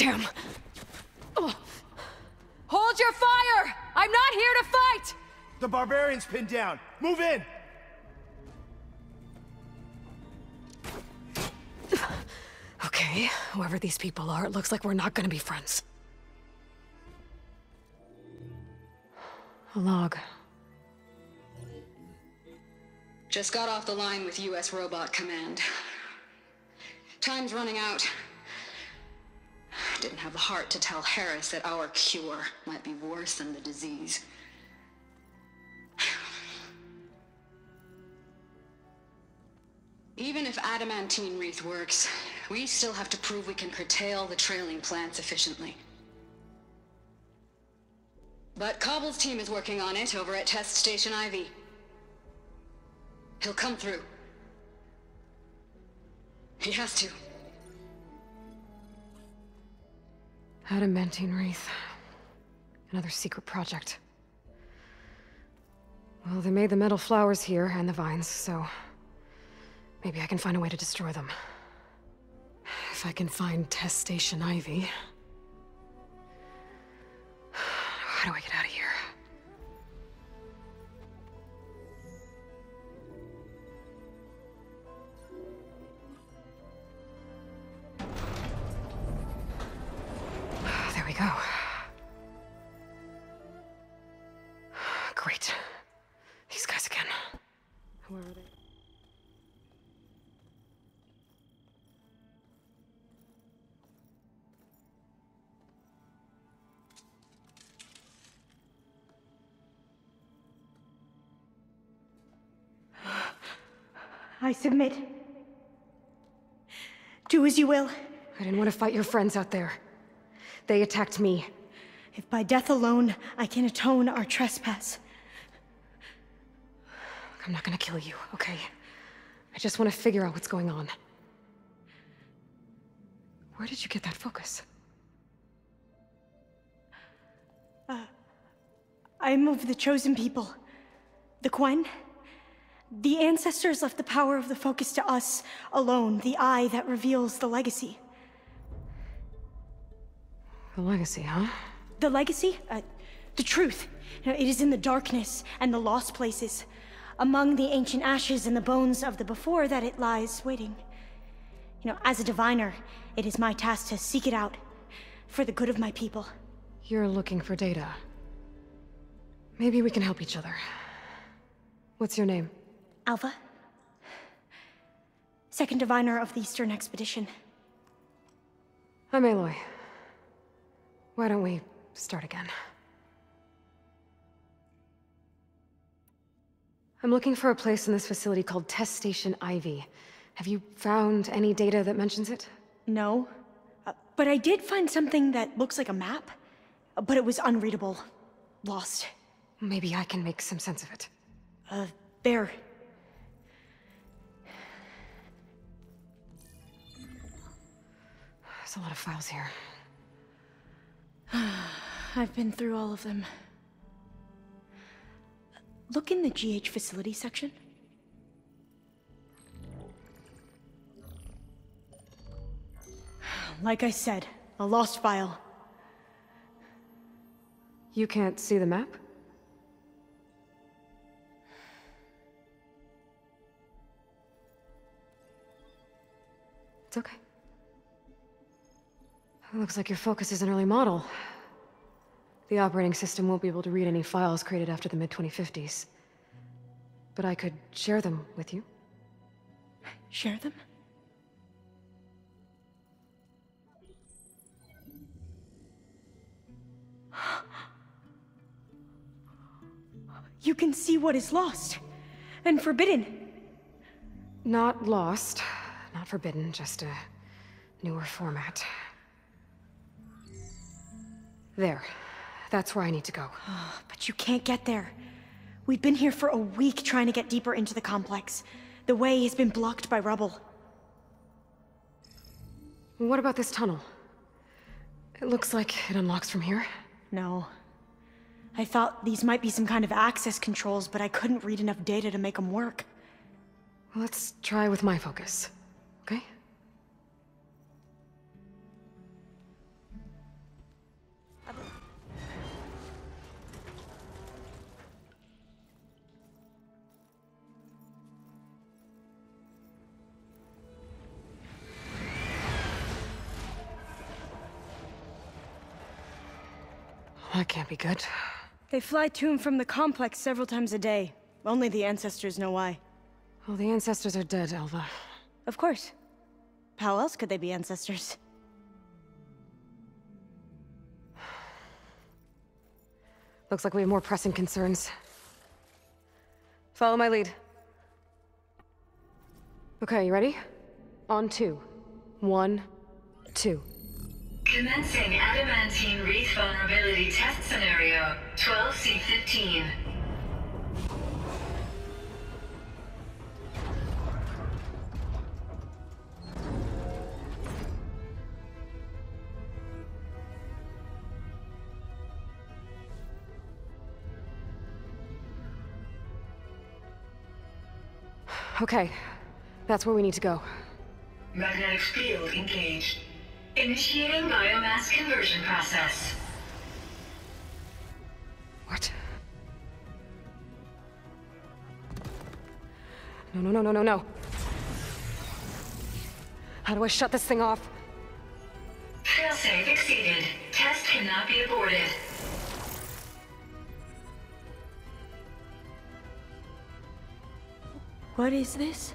Damn. Oh. Hold your fire! I'm not here to fight! The barbarian's pinned down. Move in! Okay, whoever these people are, it looks like we're not gonna be friends. A log. Just got off the line with US Robot Command. Time's running out. Didn't have the heart to tell Harris that our cure might be worse than the disease. Even if adamantine wreath works, we still have to prove we can curtail the trailing plants efficiently. But Cobble's team is working on it over at Test Station Ivy. He'll come through. He has to. Adamantine wreath. Another secret project. Well, they made the metal flowers here and the vines, so maybe I can find a way to destroy them. If I can find Test Station Ivy. How do I get out of here? There we go. Great. These guys again. Who are they? I submit. Do as you will. I didn't want to fight your friends out there. They attacked me. If by death alone I can atone our trespass. I'm not gonna kill you, okay? I just want to figure out what's going on. Where did you get that focus? I'm of the chosen people. The Quen. The ancestors left the power of the focus to us alone, the eye that reveals the legacy. The legacy, huh? The legacy? The truth. It is in the darkness and the lost places, among the ancient ashes and the bones of the before that it lies waiting. As a diviner, it is my task to seek it out, for the good of my people. You're looking for data. Maybe we can help each other. What's your name? Alva. Second diviner of the Eastern Expedition. I'm Aloy. Why don't we start again? I'm looking for a place in this facility called Test Station Ivy. Have you found any data that mentions it? No. But I did find something that looks like a map. But it was unreadable. Lost. Maybe I can make some sense of it. There. There's a lot of files here. I've been through all of them. Look in the GH facility section. Like I said, a lost file. You can't see the map? It's okay. It looks like your focus is an early model. The operating system won't be able to read any files created after the mid-2050s. But I could share them with you. Share them? You can see what is lost and forbidden. Not lost, not forbidden, just a newer format. There. That's where I need to go. But you can't get there. We've been here for a week trying to get deeper into the complex. The way has been blocked by rubble. What about this tunnel? It looks like it unlocks from here. No. I thought these might be some kind of access controls, but I couldn't read enough data to make them work. Let's try with my focus, okay? That can't be good. They fly to and from the complex several times a day. Only the ancestors know why. Well, the ancestors are dead, Alva. Of course. How else could they be ancestors? Looks like we have more pressing concerns. Follow my lead. Okay, you ready? On 2. 1, 2. Commencing adamantine wreath vulnerability test scenario 12C15. Okay, that's where we need to go. Magnetic field engaged. Initiating biomass conversion process. What? No. How do I shut this thing off? Failsafe exceeded. Test cannot be aborted. What is this?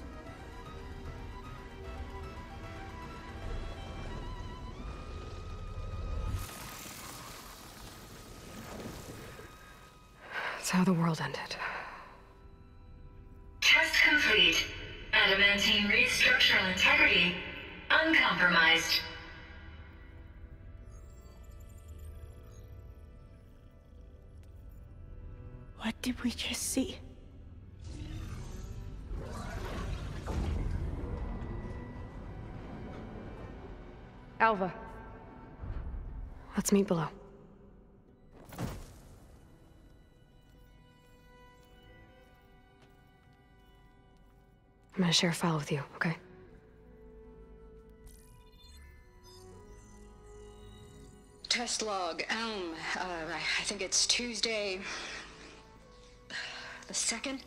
It's how the world ended. Test complete. Adamantine wreath structural integrity uncompromised. What did we just see? Alva. Let's meet below. I'm gonna share a file with you, okay? Test log, Elm. I think it's Tuesday... the 2nd?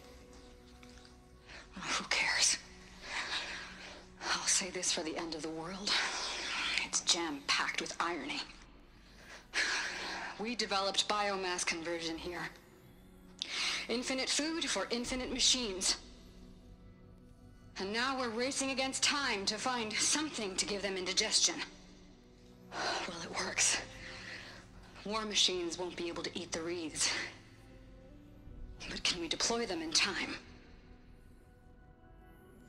Who cares? I'll say this for the end of the world. It's jam-packed with irony. We developed biomass conversion here. Infinite food for infinite machines. And now we're racing against time to find something to give them indigestion. Well, it works. War machines won't be able to eat the wreaths. But can we deploy them in time?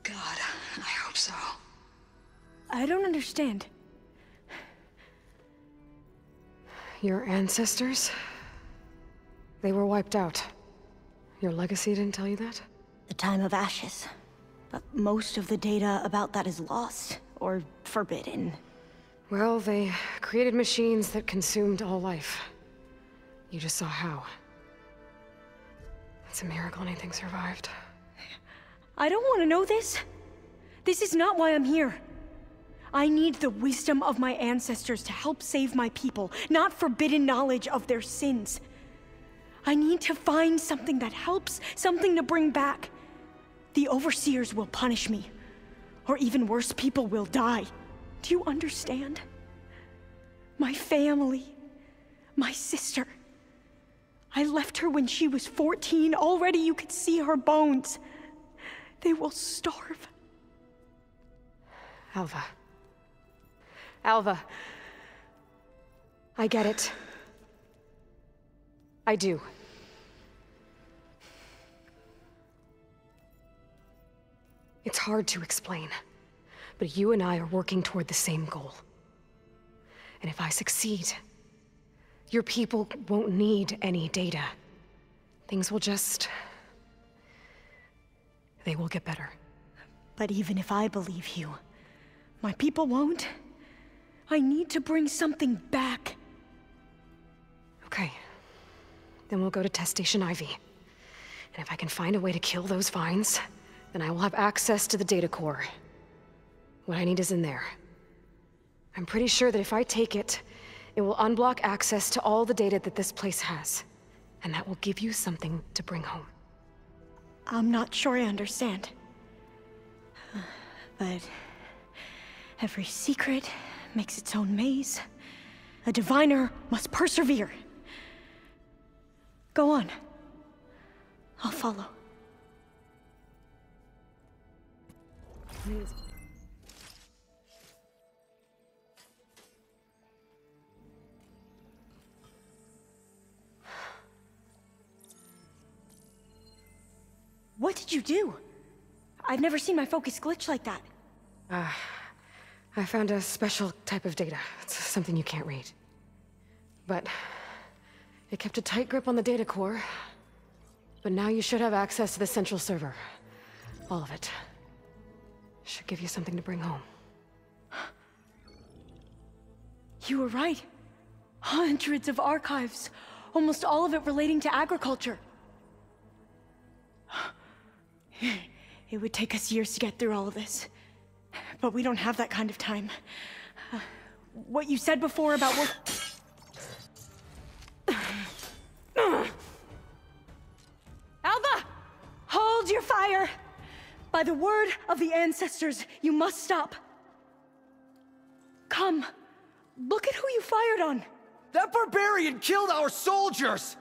God, I hope so. I don't understand. Your ancestors? They were wiped out. Your legacy didn't tell you that? The time of ashes. But most of the data about that is lost, or forbidden. Well, they created machines that consumed all life. You just saw how. It's a miracle anything survived. I don't want to know this. This is not why I'm here. I need the wisdom of my ancestors to help save my people, not forbidden knowledge of their sins. I need to find something that helps, something to bring back. The Overseers will punish me. Or even worse, people will die. Do you understand? My family, my sister. I left her when she was 14. Already you could see her bones. They will starve. Alva. Alva. I get it. I do. It's hard to explain, but you and I are working toward the same goal. And if I succeed, your people won't need any data. Things will just... they will get better. But even if I believe you, my people won't. I need to bring something back. Okay. Then we'll go to Test Station Ivy. And if I can find a way to kill those vines, then I will have access to the data core. What I need is in there. I'm pretty sure that if I take it, it will unblock access to all the data that this place has. And that will give you something to bring home. I'm not sure I understand. But every secret makes its own maze. A diviner must persevere. Go on. I'll follow. What did you do? I've never seen my focus glitch like that. I found a special type of data. It's something you can't read. But it kept a tight grip on the data core. But now you should have access to the central server. All of it. Should give you something to bring home. You were right. Hundreds of archives. Almost all of it relating to agriculture. It would take us years to get through all of this. But we don't have that kind of time. What you said before about what... Alva! Hold your fire! By the word of the ancestors, you must stop. Come. Look at who you fired on. That barbarian killed our soldiers!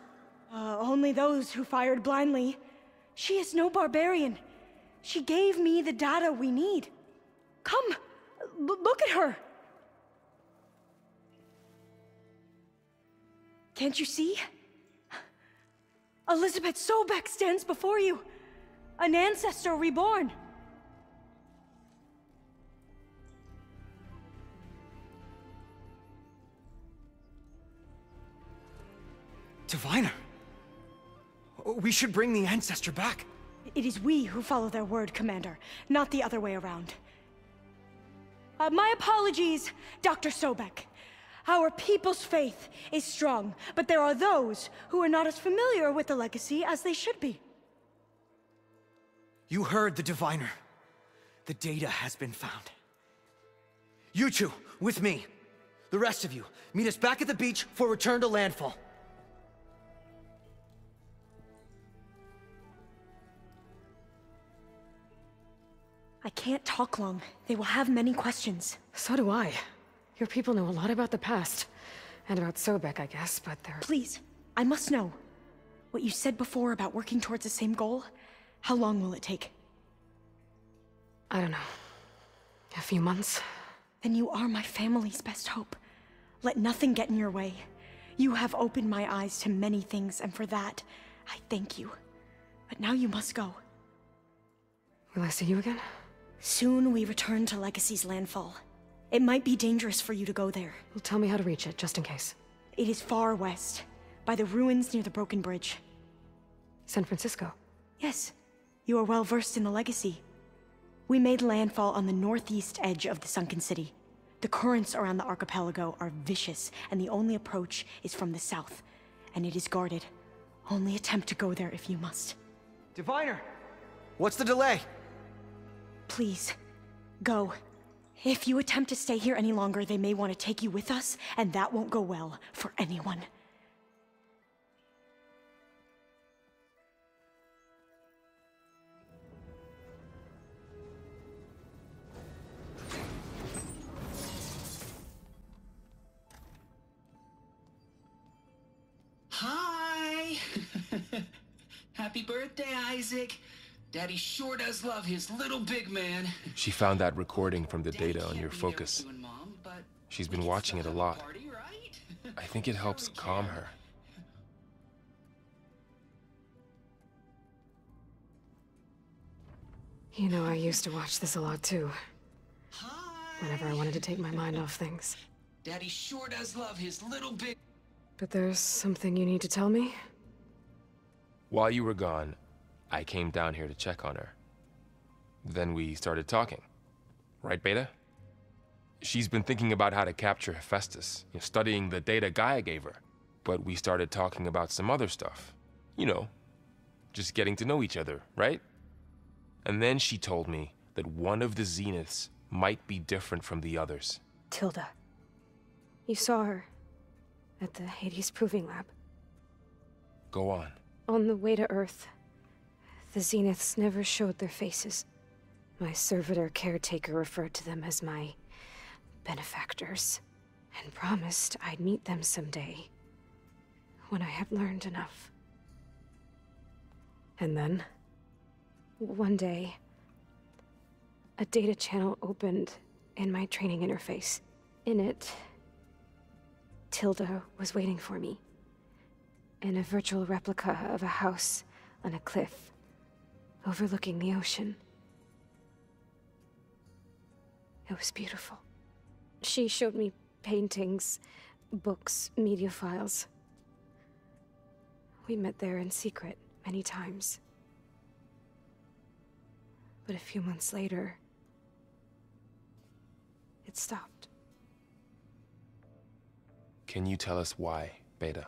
Only those who fired blindly. She is no barbarian. She gave me the data we need. Come, look at her. Can't you see? Elizabeth Sobek stands before you. An ancestor reborn. Diviner. We should bring the ancestor back. It is we who follow their word, Commander, not the other way around. My apologies, Dr. Sobek. Our people's faith is strong, but there are those who are not as familiar with the legacy as they should be. You heard the diviner. The data has been found. You two, with me. The rest of you, meet us back at the beach for return to landfall. I can't talk long. They will have many questions. So do I. Your people know a lot about the past. And about Sobek, I guess, but they're... Please, I must know. What you said before about working towards the same goal, how long will it take? I don't know. A few months? Then you are my family's best hope. Let nothing get in your way. You have opened my eyes to many things, and for that, I thank you. But now you must go. Will I see you again? Soon we return to Legacy's landfall. It might be dangerous for you to go there. Well, tell me how to reach it, just in case. It is far west, by the ruins near the Broken Bridge. San Francisco? Yes, you are well versed in the Legacy. We made landfall on the northeast edge of the sunken city. The currents around the archipelago are vicious, and the only approach is from the south, and it is guarded. Only attempt to go there if you must. Diviner! What's the delay? Please, go. If you attempt to stay here any longer, they may want to take you with us, and that won't go well for anyone. Hi! Happy birthday, Isaac. Daddy sure does love his little big man. She found that recording from the data on your focus. She's been watching it a lot. I think it helps calm her. You know, I used to watch this a lot too. Whenever I wanted to take my mind off things. Daddy sure does love his little big... But there's something you need to tell me? While you were gone, I came down here to check on her. Then we started talking. Right, Beta? She's been thinking about how to capture Hephaestus, studying the data Gaia gave her. But we started talking about some other stuff. You know, just getting to know each other, right? And then she told me that one of the Zeniths might be different from the others. Tilda. You saw her at the Hades Proving Lab. Go on. On the way to Earth, the Zeniths never showed their faces. My servitor caretaker referred to them as my benefactors, and promised I'd meet them someday, when I had learned enough. And then, one day, a data channel opened in my training interface. In it, Tilda was waiting for me. In a virtual replica of a house on a cliff, overlooking the ocean. It was beautiful. She showed me paintings, books, media files. We met there in secret many times. But a few months later, it stopped. Can you tell us why, Beta?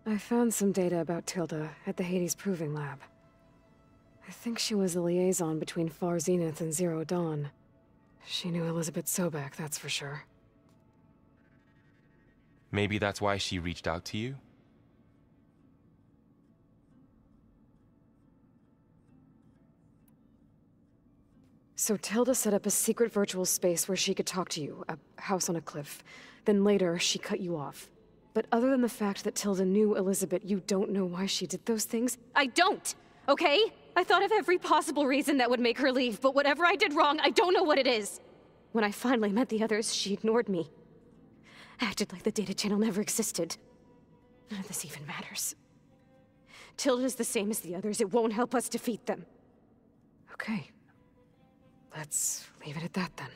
I found some data about Tilda at the Hades Proving Lab. I think she was a liaison between Far Zenith and Zero Dawn. She knew Elizabeth Sobek, that's for sure. Maybe that's why she reached out to you? So Tilda set up a secret virtual space where she could talk to you, a house on a cliff. Then later, she cut you off. But other than the fact that Tilda knew Elizabeth, you don't know why she did those things? I don't! Okay? I thought of every possible reason that would make her leave, but whatever I did wrong, I don't know what it is. When I finally met the others, she ignored me. Acted like the data channel never existed. None of this even matters. Tilda's the same as the others. It won't help us defeat them. Okay. Let's leave it at that, then.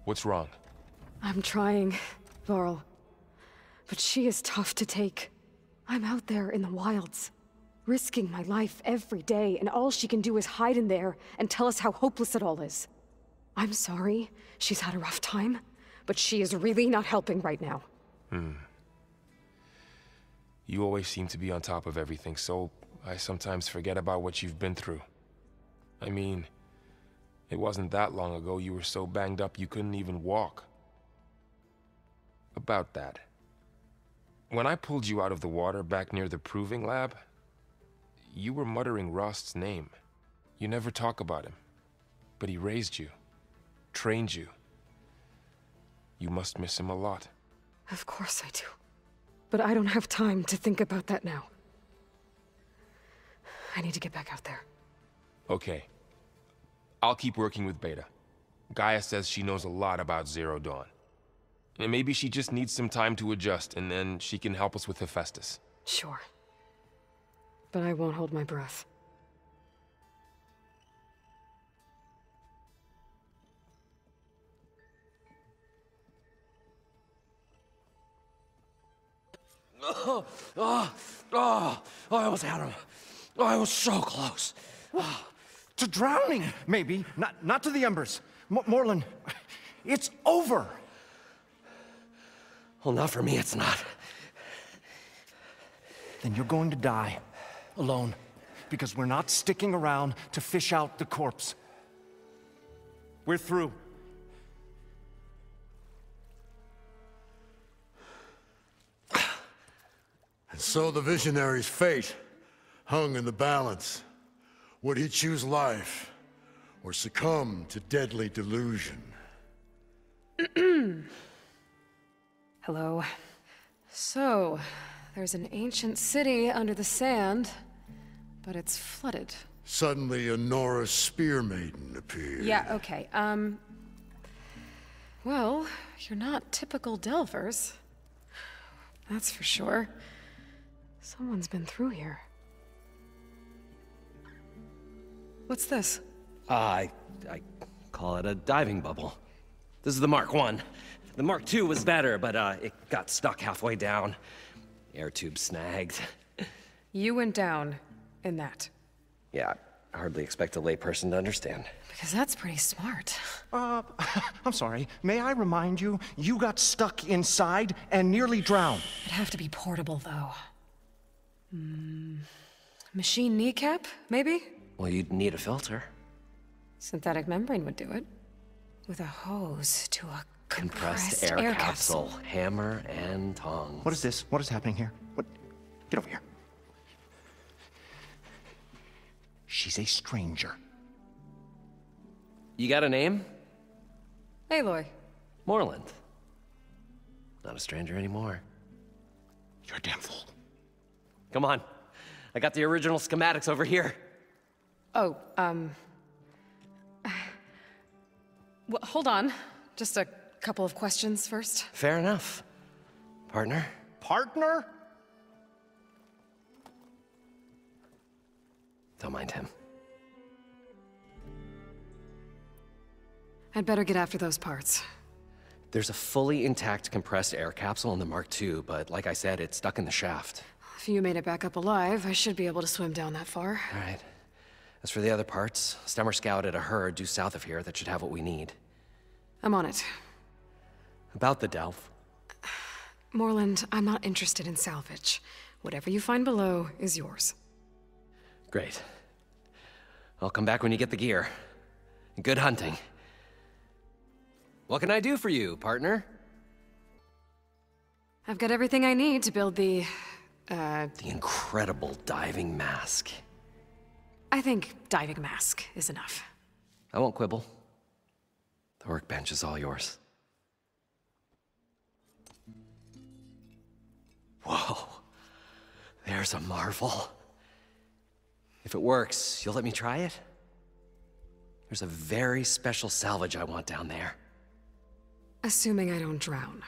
What's wrong? I'm trying, Varl. But she is tough to take. I'm out there in the wilds, risking my life every day, and all she can do is hide in there and tell us how hopeless it all is. I'm sorry, she's had a rough time, but she is really not helping right now. You always seem to be on top of everything, so I sometimes forget about what you've been through. I mean, it wasn't that long ago you were so banged up you couldn't even walk. About that. When I pulled you out of the water back near the Proving Lab, you were muttering Rost's name. You never talk about him, but he raised you, trained you. You must miss him a lot. Of course I do. But I don't have time to think about that now. I need to get back out there. Okay. I'll keep working with Beta. Gaia says she knows a lot about Zero Dawn. And maybe she just needs some time to adjust, and then she can help us with Hephaestus. Sure. But I won't hold my breath. I almost had him. I was so close. To drowning, maybe. Not to the embers. Morlun, it's over. Well, not for me, it's not. Then you're going to die. Alone. Because we're not sticking around to fish out the corpse. We're through. And so the Visionary's fate hung in the balance. Would he choose life, or succumb to deadly delusion? Hello. So, there's an ancient city under the sand, but it's flooded. Suddenly, a Nora Spear Maiden appeared. Yeah, okay, well, you're not typical Delvers. That's for sure. Someone's been through here. What's this? I call it a diving bubble. This is the Mark I. The Mark II was better, but it got stuck halfway down. Air tube snagged. You went down in that. Yeah, I hardly expect a layperson to understand. Because that's pretty smart. I'm sorry. May I remind you, you got stuck inside and nearly drowned. It'd have to be portable, though. Machine kneecap, maybe? Well, you'd need a filter. Synthetic membrane would do it. With a hose to a compressed air capsule. Hammer and tongs. What is this? What is happening here? What? Get over here. She's a stranger. You got a name? Aloy. Moreland. Not a stranger anymore. You're a damn fool. Come on. I got the original schematics over here. Oh, well, hold on. Just a couple of questions first. Fair enough. Partner? Partner? Don't mind him. I'd better get after those parts. There's a fully intact compressed air capsule in the Mark II, but like I said, it's stuck in the shaft. If you made it back up alive, I should be able to swim down that far. All right. As for the other parts, Stemmer scouted a herd due south of here that should have what we need. I'm on it. About the Delph. Moreland, I'm not interested in salvage. Whatever you find below is yours. Great. I'll come back when you get the gear. Good hunting. What can I do for you, partner? I've got everything I need to build the incredible diving mask. I think diving mask is enough. I won't quibble. The workbench is all yours. Whoa. There's a marvel. If it works, you'll let me try it? There's a very special salvage I want down there. Assuming I don't drown.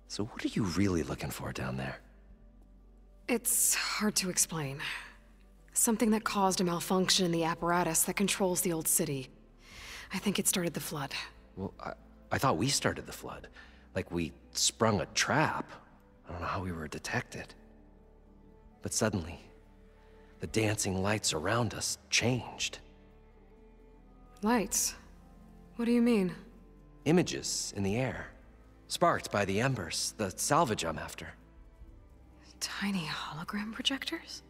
So what are you really looking for down there? It's hard to explain. Something that caused a malfunction in the apparatus that controls the old city. I think it started the flood. Well, I thought we started the flood. Like we sprung a trap. I don't know how we were detected. But suddenly, the dancing lights around us changed. Lights? What do you mean? Images in the air. Sparked by the embers, the salvage I'm after. Tiny hologram projectors?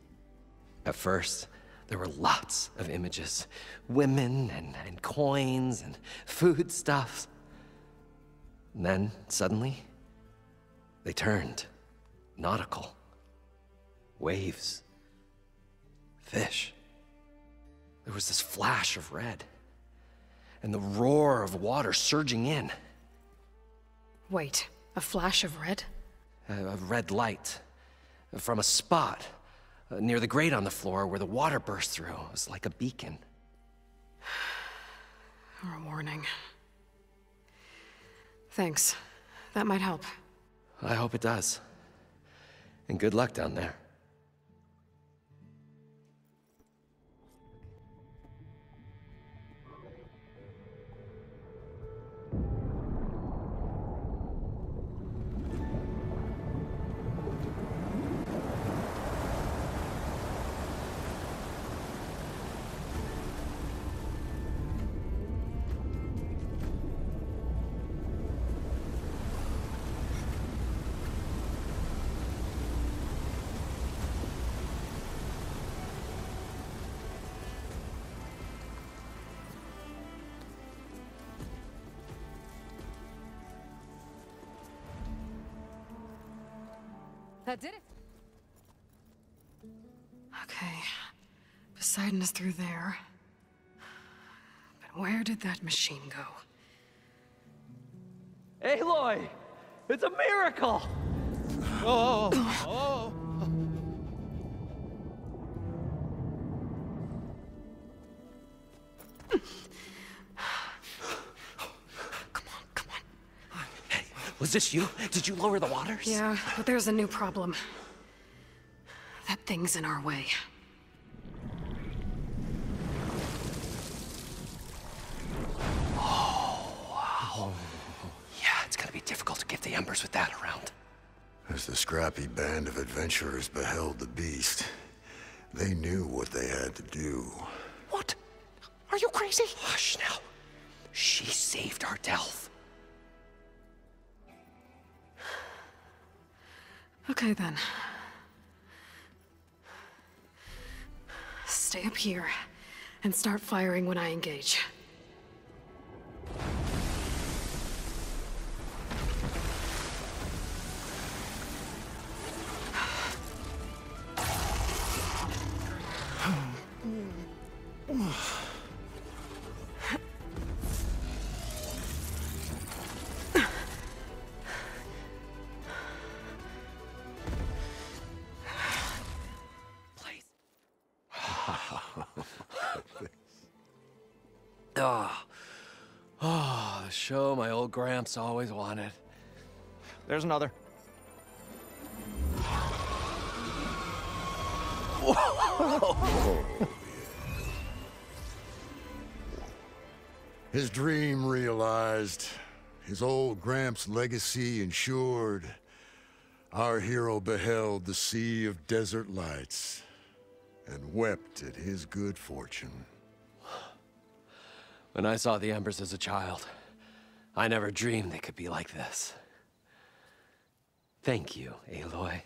At first, there were lots of images. Women and coins and foodstuffs. And then, suddenly, they turned nautical. Waves. Fish. There was this flash of red. And the roar of water surging in. Wait, a flash of red? A red light. From a spot near the grate on the floor where the water burst through. It was like a beacon. Or a warning. Thanks. That might help. I hope it does. And good luck down there. That did it. Okay. Poseidon is through there. But where did that machine go? Aloy! It's a miracle! Oh. Was this you? Did you lower the waters? Yeah, but there's a new problem. That thing's in our way. Oh, wow. Yeah, it's gonna be difficult to get the embers with that around. As the scrappy band of adventurers beheld the beast, they knew what they had to do. What? Are you crazy? Hush now. She saved our Delph. Okay, then. Stay up here and start firing when I engage. The show my old Gramps always wanted. There's another. His dream realized, his old Gramps' legacy ensured. Our hero beheld the sea of desert lights and wept at his good fortune. When I saw the Embers as a child, I never dreamed they could be like this. Thank you, Aloy.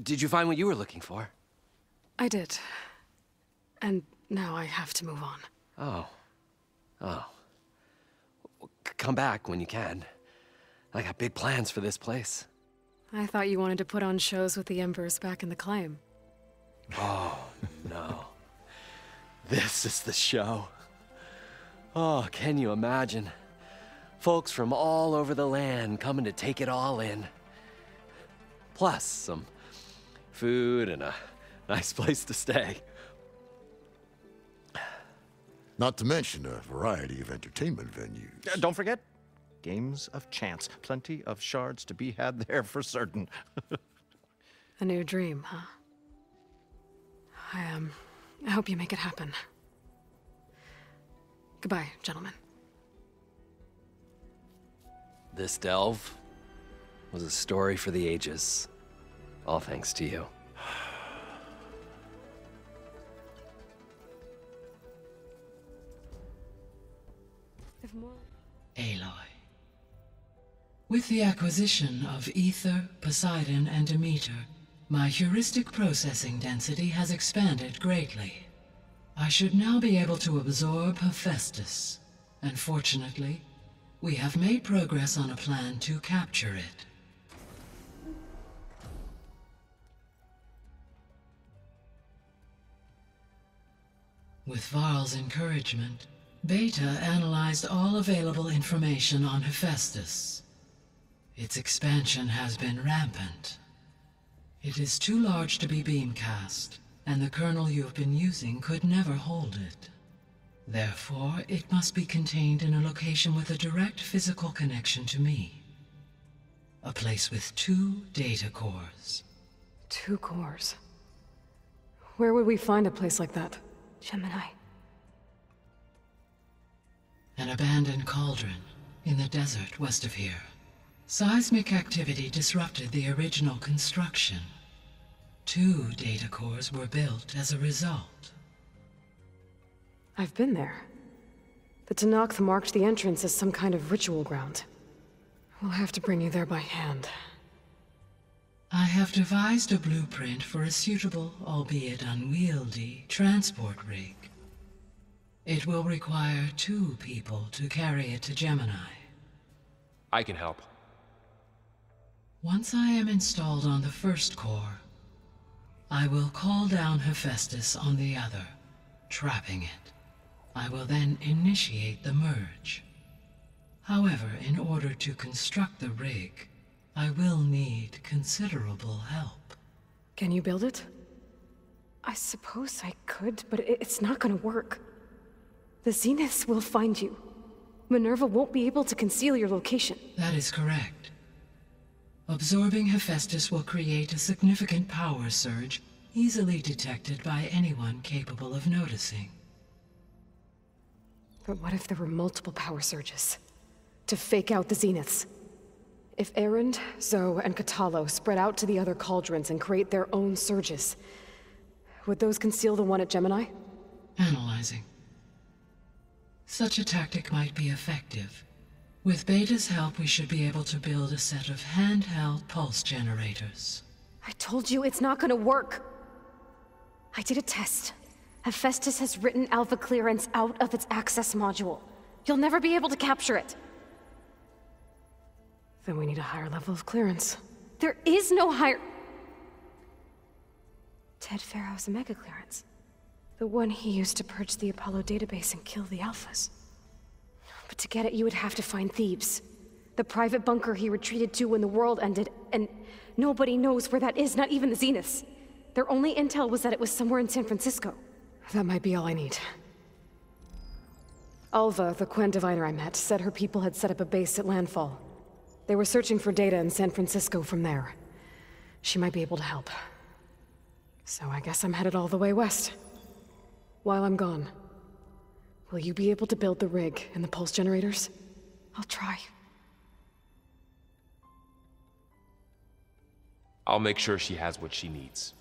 Did you find what you were looking for? I did. And now I have to move on. Oh. Come back when you can. I got big plans for this place. I thought you wanted to put on shows with the Embers back in the Claim. Oh, no. This is the show. Oh, can you imagine? Folks from all over the land coming to take it all in. Plus some food and a nice place to stay. Not to mention a variety of entertainment venues. Don't forget, games of chance. Plenty of shards to be had there for certain. A new dream, huh? I hope you make it happen. Goodbye, gentlemen. This delve was a story for the ages. All thanks to you. Aloy. With the acquisition of Ether, Poseidon, and Demeter, my heuristic processing density has expanded greatly. I should now be able to absorb Hephaestus, and fortunately, we have made progress on a plan to capture it. With Varl's encouragement, Beta analyzed all available information on Hephaestus. Its expansion has been rampant. It is too large to be beamcast, and the kernel you have been using could never hold it. Therefore, it must be contained in a location with a direct physical connection to me. A place with 2 data cores. 2 cores? Where would we find a place like that? Gemini. An abandoned cauldron in the desert west of here. Seismic activity disrupted the original construction. 2 data cores were built as a result. I've been there. The Tenakth marked the entrance as some kind of ritual ground. We'll have to bring you there by hand. I have devised a blueprint for a suitable, albeit unwieldy, transport rig. It will require 2 people to carry it to Gemini. I can help. Once I am installed on the first core, I will call down Hephaestus on the other, trapping it. I will then initiate the merge. However, in order to construct the rig, I will need considerable help. Can you build it? I suppose I could, but it's not gonna work. The Zeniths will find you. Minerva won't be able to conceal your location. That is correct. Absorbing Hephaestus will create a significant power surge, easily detected by anyone capable of noticing. But what if there were multiple power surges? To fake out the Zeniths? If Erend, Zoe, and Kotallo spread out to the other cauldrons and create their own surges, would those conceal the one at Gemini? Analyzing. Such a tactic might be effective. With Beta's help, we should be able to build a set of handheld pulse generators. I told you it's not gonna work. I did a test. Hephaestus has written Alpha clearance out of its access module. You'll never be able to capture it. Then we need a higher level of clearance. There is no higher... Ted Farrow's a mega clearance. The one he used to purge the Apollo database and kill the Alphas. But to get it, you would have to find Thebes. The private bunker he retreated to when the world ended, and nobody knows where that is, not even the Zeniths. Their only intel was that it was somewhere in San Francisco. That might be all I need. Alva, the Quen diviner I met, said her people had set up a base at Landfall. They were searching for data in San Francisco from there. She might be able to help. So I guess I'm headed all the way west. While I'm gone, will you be able to build the rig and the pulse generators? I'll try. I'll make sure she has what she needs.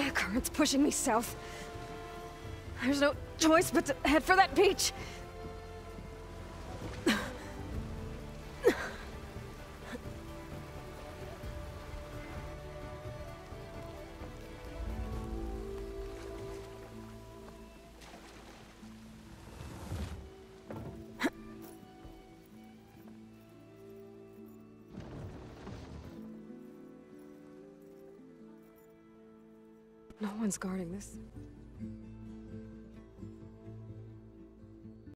The current's pushing me south. There's no choice but to head for that beach. No one's guarding this